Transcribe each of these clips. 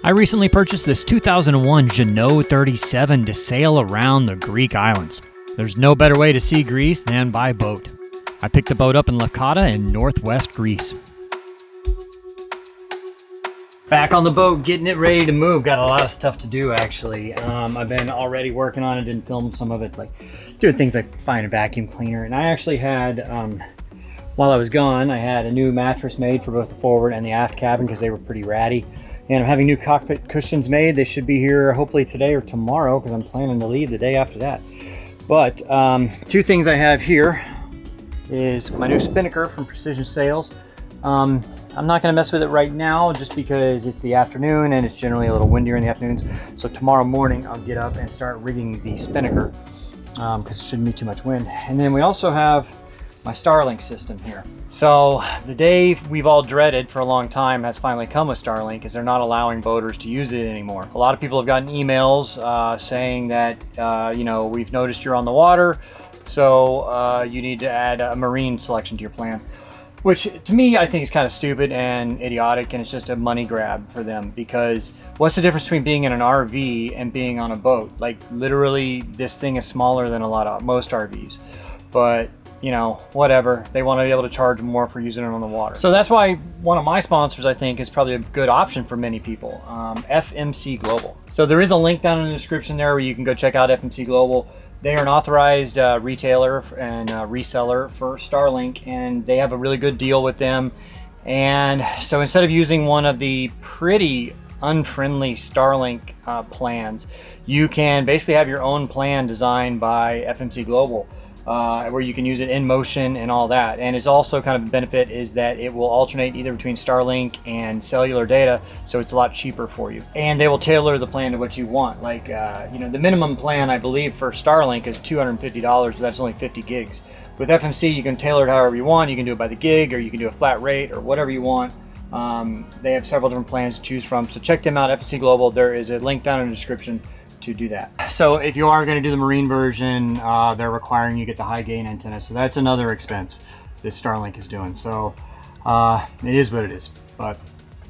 I recently purchased this 2001 Jeanneau 37 to sail around the Greek islands. There's no better way to see Greece than by boat. I picked the boat up in Lakata in northwest Greece. Back on the boat, getting it ready to move. Got a lot of stuff to do, actually. I've been already working on it and filmed some of it, like doing things like find a vacuum cleaner. And I actually had, while I was gone, I had a new mattress made for both the forward and the aft cabin because they were pretty ratty. And I'm having new cockpit cushions made. They should be here hopefully today or tomorrow because I'm planning to leave the day after that. But two things I have here is my new spinnaker from Precision Sails. I'm not going to mess with it right now just because it's the afternoon and it's generally a little windier in the afternoons. So tomorrow morning I'll get up and start rigging the spinnaker because it shouldn't be too much wind. And then we also have my Starlink system here. So the day we've all dreaded for a long time has finally come with Starlink, is they're not allowing boaters to use it anymore. A lot of people have gotten emails saying that, you know, we've noticed you're on the water, so you need to add a marine selection to your plan. Which to me, I think is kind of stupid and idiotic, and it's just a money grab for them, because what's the difference between being in an RV and being on a boat? Like literally this thing is smaller than most RVs, but you know, whatever. They want to be able to charge more for using it on the water. So that's why one of my sponsors, I think, is probably a good option for many people, FMC Global. So there is a link down in the description there where you can go check out FMC Global. They are an authorized retailer and reseller for Starlink, and they have a really good deal with them. And so instead of using one of the pretty unfriendly Starlink plans, you can basically have your own plan designed by FMC Global. Where you can use it in motion and all that. And it's also kind of a benefit is that it will alternate either between Starlink and cellular data, so it's a lot cheaper for you. And they will tailor the plan to what you want. Like, you know, the minimum plan, I believe, for Starlink is $250, but that's only 50 gigs. With FMC, you can tailor it however you want. You can do it by the gig, or you can do a flat rate, or whatever you want. They have several different plans to choose from, so check them out, FMC Global. There is a link down in the description to do that. So if you are going to do the marine version, they're requiring you get the high gain antenna, so that's another expense that Starlink is doing. So it is what it is, but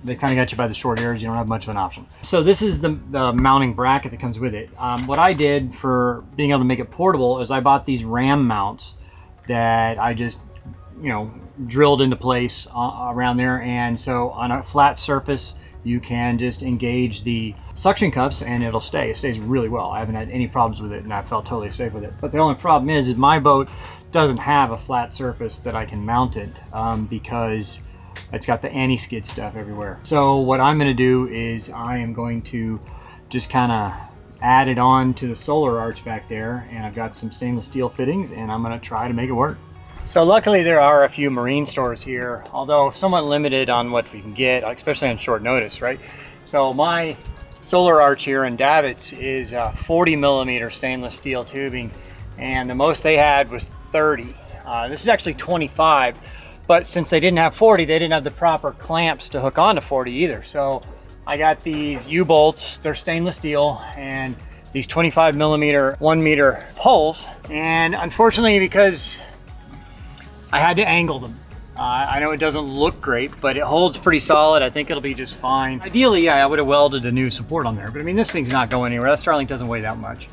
they kind of got you by the short hairs. You don't have much of an option. So this is the mounting bracket that comes with it. What I did for being able to make it portable is I bought these ram mounts that I just, you know, drilled into place around there. And so on a flat surface, you can just engage the suction cups and it'll stay. It stays really well. I haven't had any problems with it and I felt totally safe with it. But the only problem is my boat doesn't have a flat surface that I can mount it because it's got the anti-skid stuff everywhere. So what I'm going to do is I am going to just kind of add it on to the solar arch back there, and I've got some stainless steel fittings and I'm going to try to make it work. So luckily there are a few marine stores here, although somewhat limited on what we can get, especially on short notice, right? So my solar arch here in Davits is 40 millimeter stainless steel tubing, and the most they had was 30. This is actually 25, but since they didn't have 40, they didn't have the proper clamps to hook onto 40 either. So I got these U-bolts, they're stainless steel, and these 25 millimeter 1 meter poles. And unfortunately, because I had to angle them. I know it doesn't look great, but it holds pretty solid. I think it'll be just fine. Ideally, yeah, I would have welded a new support on there, but I mean, this thing's not going anywhere. That Starlink doesn't weigh that much.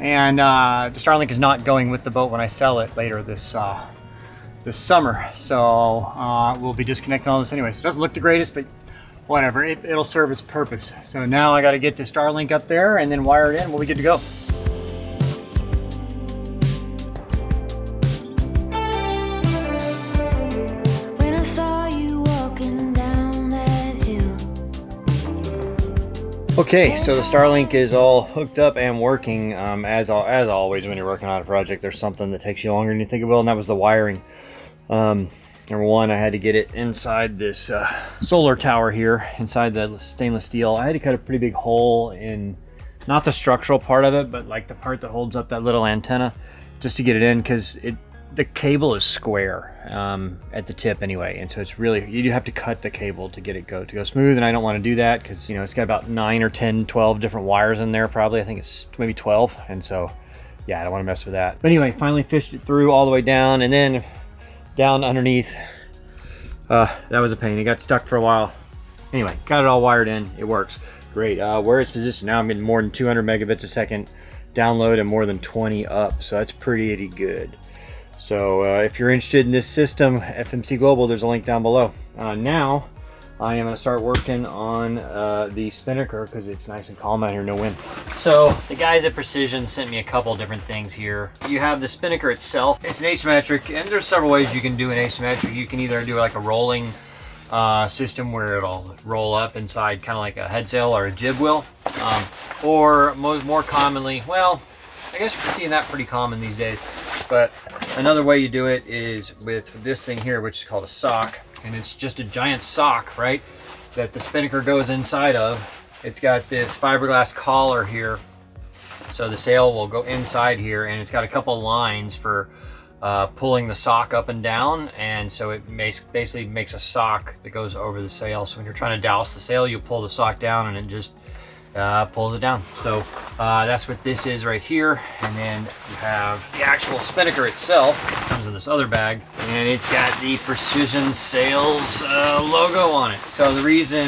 And the Starlink is not going with the boat when I sell it later this summer. So we'll be disconnecting all this anyway. So it doesn't look the greatest, but whatever, it'll serve its purpose. So now I got to get the Starlink up there and then wire it in. We'll be good to go. Okay, so the Starlink is all hooked up and working. As always, when you're working on a project, there's something that takes you longer than you think it will, and that was the wiring. Number one, I had to get it inside this solar tower here, inside the stainless steel. I had to cut a pretty big hole in, not the structural part of it, but like the part that holds up that little antenna, just to get it in, because the cable is square at the tip anyway, and so it's really, you have to cut the cable to get it to go smooth, and I don't want to do that because, you know, it's got about 9 or 10, 12 different wires in there probably. I think it's maybe 12, and so yeah, I don't want to mess with that. But anyway, finally fished it through all the way down, and then down underneath. That was a pain. It got stuck for a while. Anyway, got it all wired in. It works. great. Where it's positioned now, I'm getting more than 200 megabits a second download and more than 20 up, so that's pretty good. So if you're interested in this system, FMC Global, there's a link down below. Now I am going to start working on the spinnaker because it's nice and calm out here, no wind. So the guys at Precision sent me a couple different things here. You have the spinnaker itself. It's an asymmetric, and there's several ways you can do an asymmetric. You can either do like a rolling system where it'll roll up inside kind of like a head sail or a jib wheel, or more commonly, well, I guess you're seeing that pretty common these days, but another way you do it is with this thing here, which is called a sock. And it's just a giant sock, right, that the spinnaker goes inside of. It's got this fiberglass collar here, so the sail will go inside here, and it's got a couple lines for pulling the sock up and down, and so it basically makes a sock that goes over the sail. So when you're trying to douse the sail, you pull the sock down and it just pulls it down. So that's what this is right here. And then you have the actual spinnaker itself. It comes in this other bag, and it's got the Precision Sails logo on it. So the reason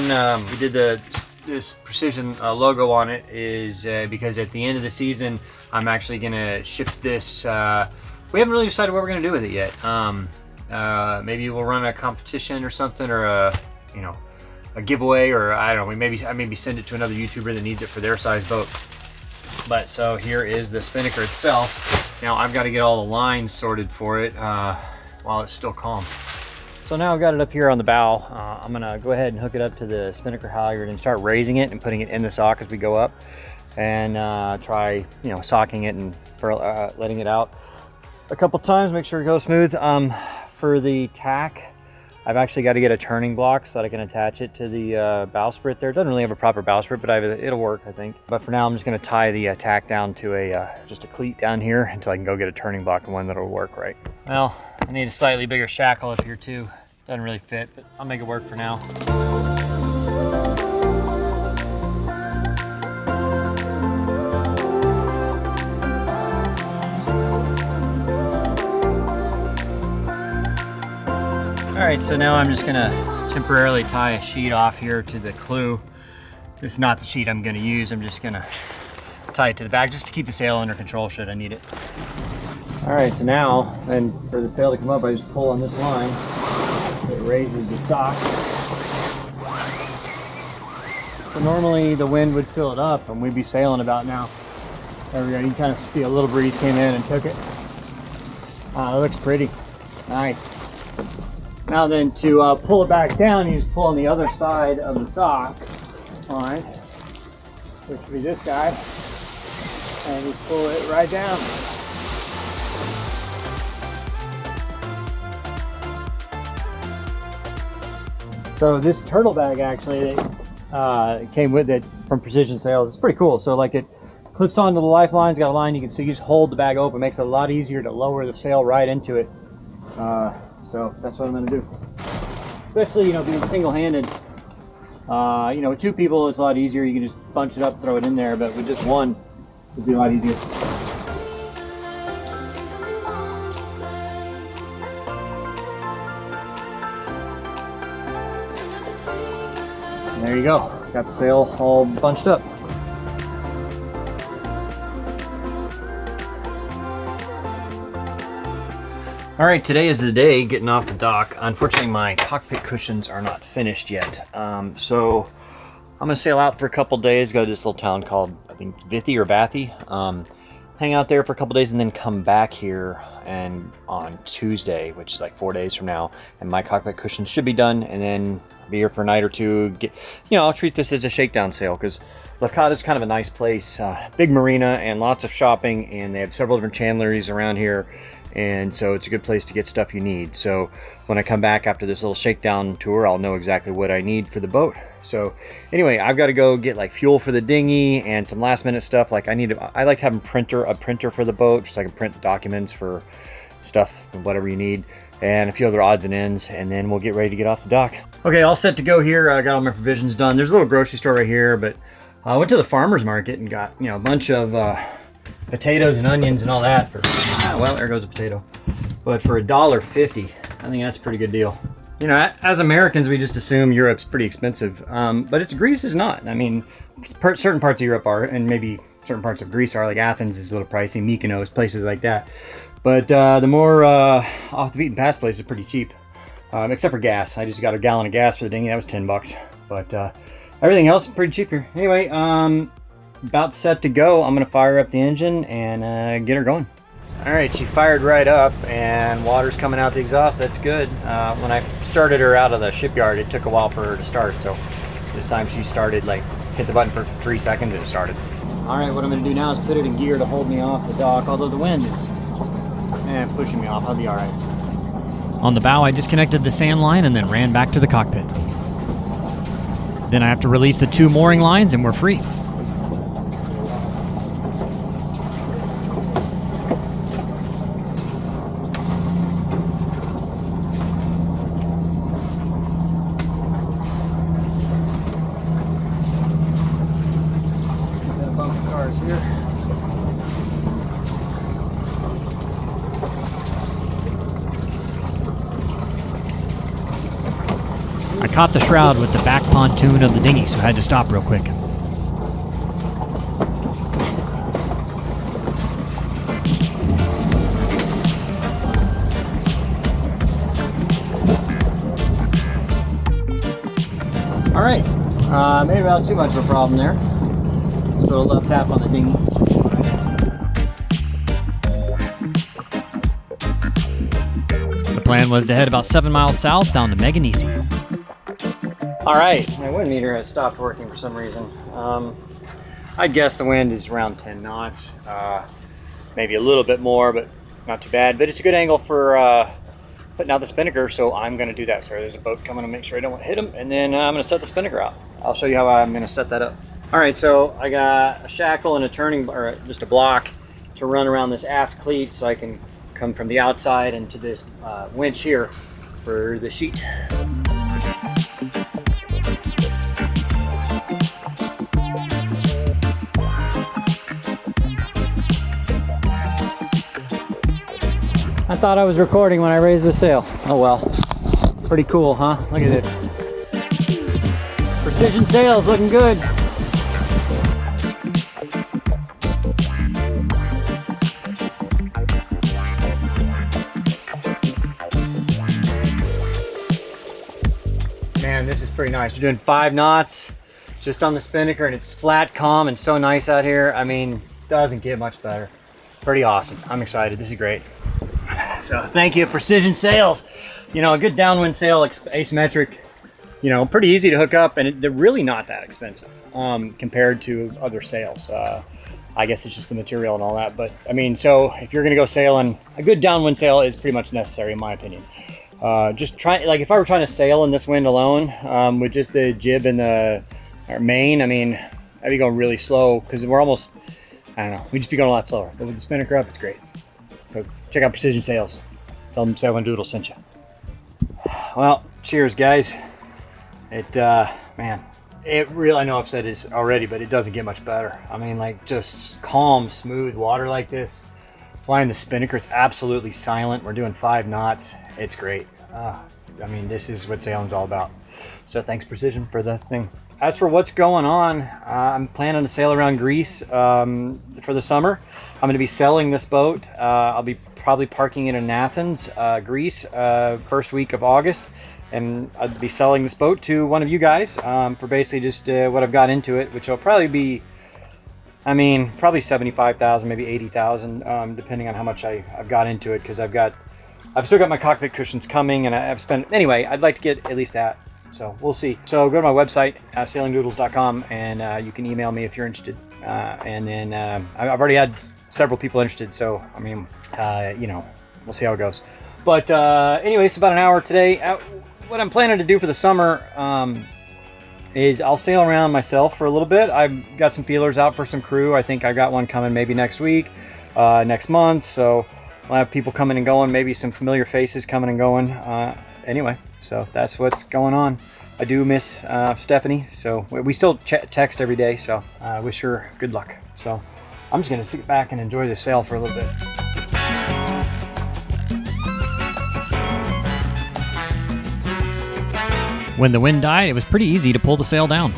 we did this Precision logo on it is because at the end of the season, I'm actually gonna ship this. We haven't really decided what we're gonna do with it yet. Maybe we'll run a competition or something, or a giveaway, or I don't know, I maybe send it to another YouTuber that needs it for their size boat. But so here is the spinnaker itself. Now I've got to get all the lines sorted for it while it's still calm. So now I've got it up here on the bow. I'm gonna go ahead and hook it up to the spinnaker halyard and start raising it and putting it in the sock as we go up, and try socking it and letting it out a couple times, make sure it goes smooth. For the tack, I've actually got to get a turning block so that I can attach it to the bowsprit there. It doesn't really have a proper bowsprit, but it'll work, I think. But for now, I'm just going to tie the tack down to just a cleat down here until I can go get a turning block and one that'll work right. Well, I need a slightly bigger shackle up here too. Doesn't really fit, but I'll make it work for now. All right, so now I'm just gonna temporarily tie a sheet off here to the clew. This is not the sheet I'm gonna use. I'm just gonna tie it to the back just to keep the sail under control should I need it. All right, so now, and for the sail to come up, I just pull on this line. It raises the sock. So normally the wind would fill it up and we'd be sailing about now. There we go, you can kind of see a little breeze came in and took it. It looks pretty, nice. Now then, to pull it back down, you just pull on the other side of the sock line, which would be this guy, and you pull it right down. So this turtle bag actually came with it from Precision Sails. It's pretty cool. So like it clips onto the lifeline, it's got a line you just hold the bag open. It makes it a lot easier to lower the sail right into it. So that's what I'm going to do. Especially, being single-handed. With two people, it's a lot easier. You can just bunch it up, throw it in there. But with just one, it'd be a lot easier. There you go. Got the sail all bunched up. All right, today is the day getting off the dock. Unfortunately, my cockpit cushions are not finished yet. So I'm gonna sail out for a couple days, go to this little town called, I think, Vithi or Bathi. Hang out there for a couple days and then come back here and on Tuesday, which is like 4 days from now, and my cockpit cushions should be done, and then be here for a night or two. I'll treat this as a shakedown sail because Lakata is kind of a nice place, big marina and lots of shopping, and they have several different chandleries around here. And so it's a good place to get stuff you need. So when I come back after this little shakedown tour, I'll know exactly what I need for the boat. So anyway, I've got to go get like fuel for the dinghy and some last minute stuff. Like I like having a printer for the boat, just so I can print documents for stuff and whatever you need, and a few other odds and ends, and then we'll get ready to get off the dock. Okay, all set to go here. I got all my provisions done. There's a little grocery store right here, but I went to the farmer's market and got a bunch of potatoes and onions and all that for, well, there goes a potato. But for $1.50, I think that's a pretty good deal. you know, as Americans, we just assume Europe's pretty expensive, but Greece is not. I mean, certain parts of Europe are, and maybe certain parts of Greece are, like Athens is a little pricey, Mykonos, places like that. But the more off the beaten path places are pretty cheap, except for gas. I just got a gallon of gas for the dinghy. That was $10. But everything else is pretty cheap here. Anyway, about set to go. I'm gonna fire up the engine and get her going. All right, she fired right up and water's coming out the exhaust. That's good. When I started her out of the shipyard, it took a while for her to start. So this time she started, like, hit the button for 3 seconds and it started. All right, what I'm gonna do now is put it in gear to hold me off the dock, although the wind is pushing me off. I'll be all right. On the bow, I disconnected the sand line and then ran back to the cockpit. Then I have to release the 2 mooring lines and we're free. I caught the shroud with the back pontoon of the dinghy, so I had to stop real quick. All right, maybe about too much of a problem there. Just a little left tap on the dinghy. The plan was to head about 7 miles south down to Meganisi. All right, my wind meter has stopped working for some reason. I guess the wind is around 10 knots, maybe a little bit more, but not too bad. But it's a good angle for putting out the spinnaker, so I'm going to do that. Sorry, there's a boat coming to make sure I don't hit him, and then I'm going to set the spinnaker out. I'll show you how I'm going to set that up. All right, so I got a shackle and a turning, or just a block to run around this aft cleat, so I can come from the outside into this winch here for the sheet. I thought I was recording when I raised the sail. Oh well. Pretty cool, huh? Look at it. Precision sails looking good. Man, this is pretty nice. We're doing 5 knots just on the spinnaker, and it's flat, calm, and so nice out here. I mean, doesn't get much better. Pretty awesome. I'm excited. This is great. So thank you, Precision Sails. You know, a good downwind sail, asymmetric, you know, pretty easy to hook up, and they're really not that expensive compared to other sails. I guess it's just the material and all that. But I mean, so if you're gonna go sailing, a good downwind sail is pretty much necessary in my opinion. Just try, like if I were trying to sail in this wind alone with just the jib and our main, I mean, I'd be going really slow because we're almost, I don't know, we'd just be going a lot slower. But with the spinnaker up, it's great. So check out Precision Sails. Tell them Sail and Doodles sent you. Well, cheers, guys. Man, it really, I know I've said this already, but it doesn't get much better. I mean, like, just calm, smooth water like this. Flying the spinnaker, it's absolutely silent. We're doing 5 knots. It's great. I mean, this is what sailing's all about. So thanks, Precision, for the thing. As for what's going on, I'm planning to sail around Greece for the summer. I'm going to be selling this boat. I'll be probably parking it in Athens, Greece, first week of August. And I'll be selling this boat to one of you guys for basically just what I've got into it, which will probably be, I mean, probably 75,000, maybe 80,000, depending on how much I've got into it, because I've still got my cockpit cushions coming, and I've spent, anyway, I'd like to get at least that. So we'll see. So go to my website, sailingdoodles.com, and you can email me if you're interested. And then I've already had several people interested, so I mean, you know, we'll see how it goes. But anyway, it's about an hour today. What I'm planning to do for the summer is I'll sail around myself for a little bit. I've got some feelers out for some crew. I think I got one coming maybe next week, next month. So I'll have people coming and going, maybe some familiar faces coming and going. Anyway, so that's what's going on. I do miss Stephanie, so we still text every day, so I wish her good luck. So I'm just gonna sit back and enjoy the sail for a little bit. When the wind died, it was pretty easy to pull the sail down.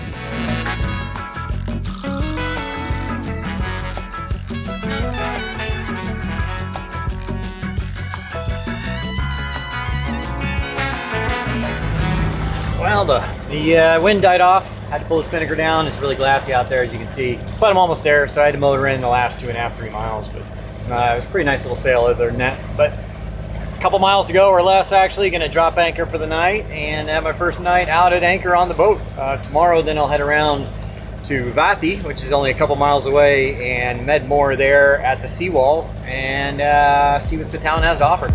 Well, the wind died off. Had to pull the spinnaker down. It's really glassy out there, as you can see. But I'm almost there, so I had to motor in the last 2.5, 3 miles. But it was a pretty nice little sail other than that. But a couple miles to go or less, actually. Going to drop anchor for the night and have my first night out at anchor on the boat. Tomorrow, then I'll head around to Vathi, which is only a couple miles away, and Medmore there at the seawall and see what the town has to offer.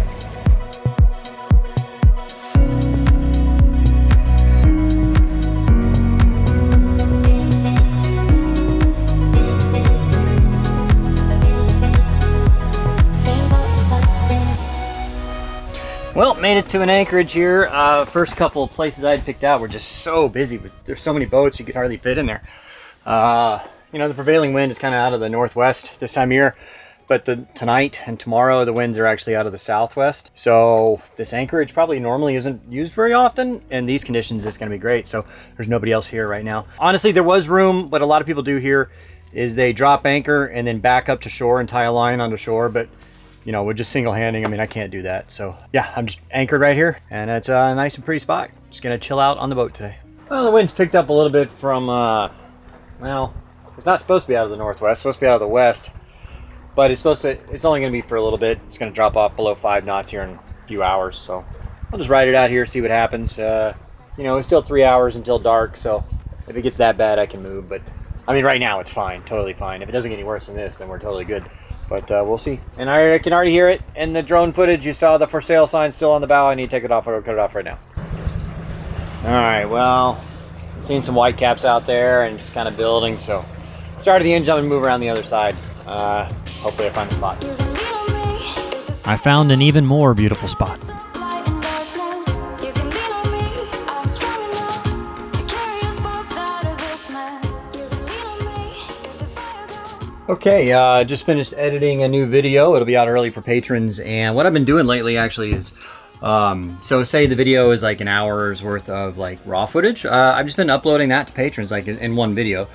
Well, made it to an anchorage here. First couple of places I had picked out were just so busy. There's so many boats you could hardly fit in there. You know, the prevailing wind is kind of out of the northwest this time of year, but tonight and tomorrow the winds are actually out of the southwest. So this anchorage probably normally isn't used very often. In these conditions, it's going to be great. So there's nobody else here right now. Honestly, there was room. What a lot of people do here is they drop anchor and then back up to shore and tie a line onto shore, but you know, we're just single-handing. I mean, I can't do that. So yeah, I'm just anchored right here and it's a nice and pretty spot. Just gonna chill out on the boat today. Well, the wind's picked up a little bit from, well, it's not supposed to be out of the northwest, it's supposed to be out of the west, but it's only gonna be for a little bit. It's gonna drop off below 5 knots here in a few hours. So I'll just ride it out here, see what happens. You know, it's still 3 hours until dark. So if it gets that bad, I can move, but I mean, right now it's fine, totally fine. If it doesn't get any worse than this, then we're totally good. But we'll see. And I can already hear it in the drone footage. You saw the for sale sign still on the bow. I need to take it off. I'll cut it off right now. All right, well, I'm seeing some white caps out there and it's kind of building. So started the engine and move around the other side. Hopefully I find a spot. I found an even more beautiful spot. Okay, just finished editing a new video. It'll be out early for patrons. And what I've been doing lately actually is, so say the video is like an hour's worth of like raw footage. I've just been uploading that to patrons like in one video.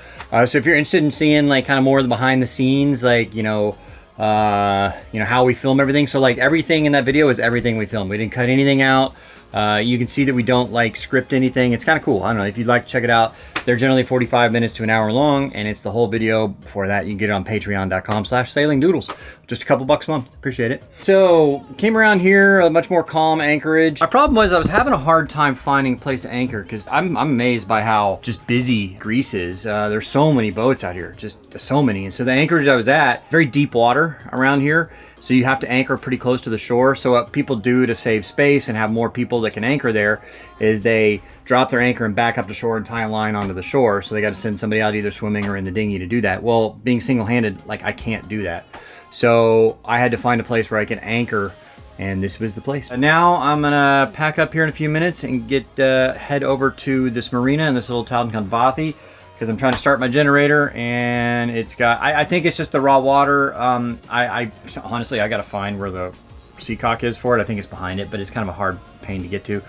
So if you're interested in seeing like kind of more of the behind the scenes, like, you know, how we film everything. So like everything in that video is everything we filmed. We didn't cut anything out. You can see that we don't like script anything. It's kind of cool. I don't know if you'd like to check it out. They're generally 45 minutes to an hour long, and it's the whole video. Before that, you can get it on patreon.com/sailingdoodles. Just a couple bucks a month. Appreciate it. So came around here, a much more calm anchorage. My problem was I was having a hard time finding a place to anchor because I'm amazed by how just busy Greece is. There's so many boats out here, just so many. And so the anchorage I was at, very deep water around here. So you have to anchor pretty close to the shore. So what people do to save space and have more people that can anchor there is they drop their anchor and back up to shore and tie a line onto the shore. So they got to send somebody out either swimming or in the dinghy to do that. Well, being single-handed, like I can't do that. So I had to find a place where I can anchor, and this was the place. And now I'm gonna pack up here in a few minutes and get head over to this marina in this little town called Vathi, because I'm trying to start my generator and it's got, I think it's just the raw water. I honestly, I gotta find where the seacock is for it. I think it's behind it, but it's kind of a hard pain to get to.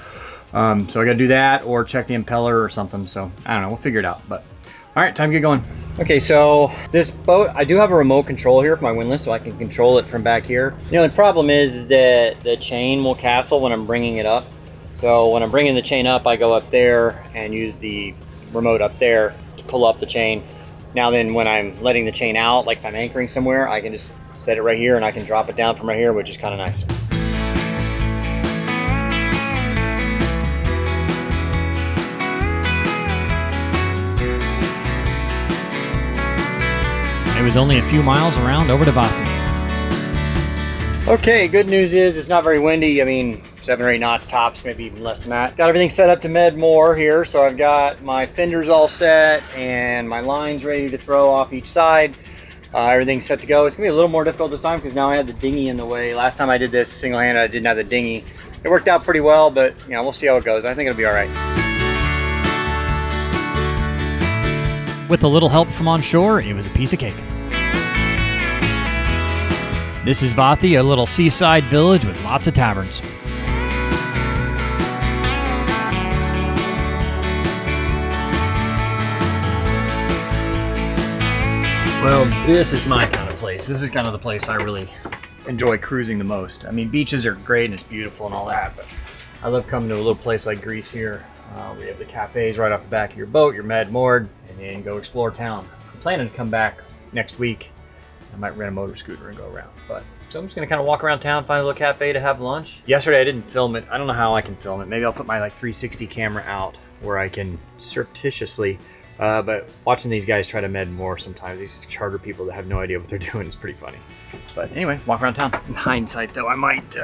So I gotta do that or check the impeller or something. So I don't know, we'll figure it out. But all right, time to get going. Okay, so this boat, I do have a remote control here for my windlass, so I can control it from back here. The only problem is that the chain will castle when I'm bringing it up. So when I'm bringing the chain up, I go up there and use the remote up there to pull up the chain. Now then, when I'm letting the chain out, like if I'm anchoring somewhere, I can just set it right here and I can drop it down from right here, which is kind of nice. It was only a few miles around over to Vathi. Okay, good news is it's not very windy. I mean, 7 or 8 knots tops, maybe even less than that. Got everything set up to Medmore here, so I've got my fenders all set and my lines ready to throw off each side. Everything's set to go. It's gonna be a little more difficult this time because now I have the dinghy in the way. Last time I did this single-handed, I didn't have the dinghy. It worked out pretty well, but you know, we'll see how it goes. I think it'll be all right. With a little help from on shore, it was a piece of cake. This is Vathi, a little seaside village with lots of taverns. Well, this is my kind of place. This is kind of the place I really enjoy cruising the most. I mean, beaches are great and it's beautiful and all that, but I love coming to a little place like Greece here. We have the cafes right off the back of your boat, you're mad moored, and then go explore town. I'm planning to come back next week. I might rent a motor scooter and go around. So I'm just gonna kind of walk around town, find a little cafe to have lunch. Yesterday I didn't film it. I don't know how I can film it. Maybe I'll put my like 360 camera out where I can surreptitiously, but watching these guys try to med more sometimes, these charter people that have no idea what they're doing, is pretty funny. But anyway, walk around town. In hindsight though, I might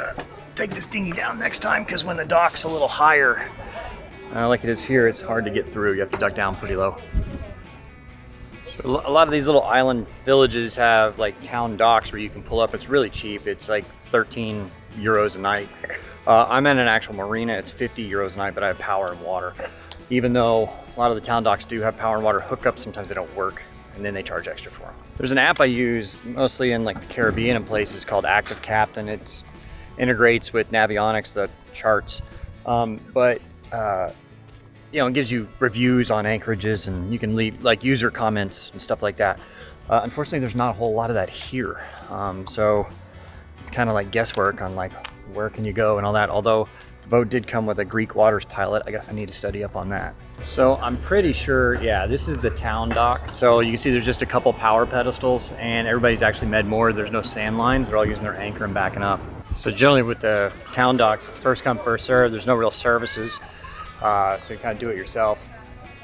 take this dinghy down next time, because when the dock's a little higher, like it is here, it's hard to get through. You have to duck down pretty low. So a lot of these little island villages have like town docks where you can pull up. It's really cheap. It's like 13 euros a night. I'm at an actual marina. It's 50 euros a night, but I have power and water. Even though a lot of the town docks do have power and water hookups, sometimes they don't work, and then they charge extra for them. There's an app I use mostly in like the Caribbean and places called Active Captain. It integrates with Navionics, the charts, you know, it gives you reviews on anchorages, and you can leave like user comments and stuff like that. Unfortunately, there's not a whole lot of that here. So it's kind of like guesswork on like where can you go and all that. Although the boat did come with a Greek waters pilot, I guess I need to study up on that. So I'm pretty sure, yeah, this is the town dock. So you can see there's just a couple power pedestals, and everybody's actually med moored. There's no sand lines. They're all using their anchor and backing up. So generally with the town docks, it's first come, first serve. There's no real services. So you kind of do it yourself.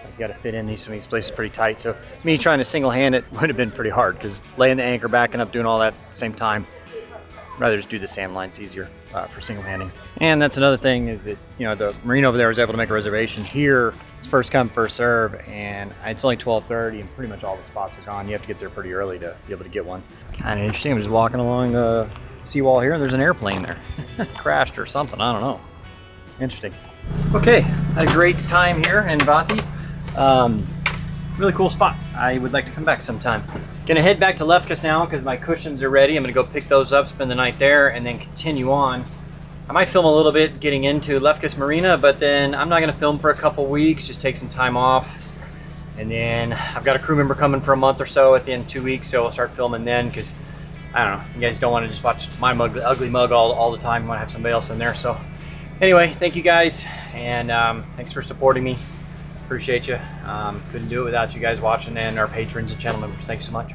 You got to fit in some of these places pretty tight. So me trying to single-hand it would have been pretty hard, because laying the anchor, backing up, doing all that at the same time. I'd rather just do the sand lines, easier for single-handing. And that's another thing, is that, you know, the marine over there was able to make a reservation. Here it's first come, first serve, and it's only 12:30, and pretty much all the spots are gone. You have to get there pretty early to be able to get one. Kind of interesting. I'm just walking along the seawall here, and there's an airplane there. Crashed or something, I don't know. Interesting. Okay, had a great time here in Vati. Really cool spot. I would like to come back sometime. Gonna head back to Lefkas now because my cushions are ready. I'm gonna go pick those up, spend the night there, and then continue on. I might film a little bit getting into Lefkas Marina, but then I'm not gonna film for a couple weeks, just take some time off. And then I've got a crew member coming for a month or so at the end of 2 weeks, so I'll start filming then, because I don't know, you guys don't want to just watch my ugly mug all the time. You want to have somebody else in there. So anyway, thank you guys, and thanks for supporting me. Appreciate you. Couldn't do it without you guys watching, and our patrons and channel members. Thank you so much.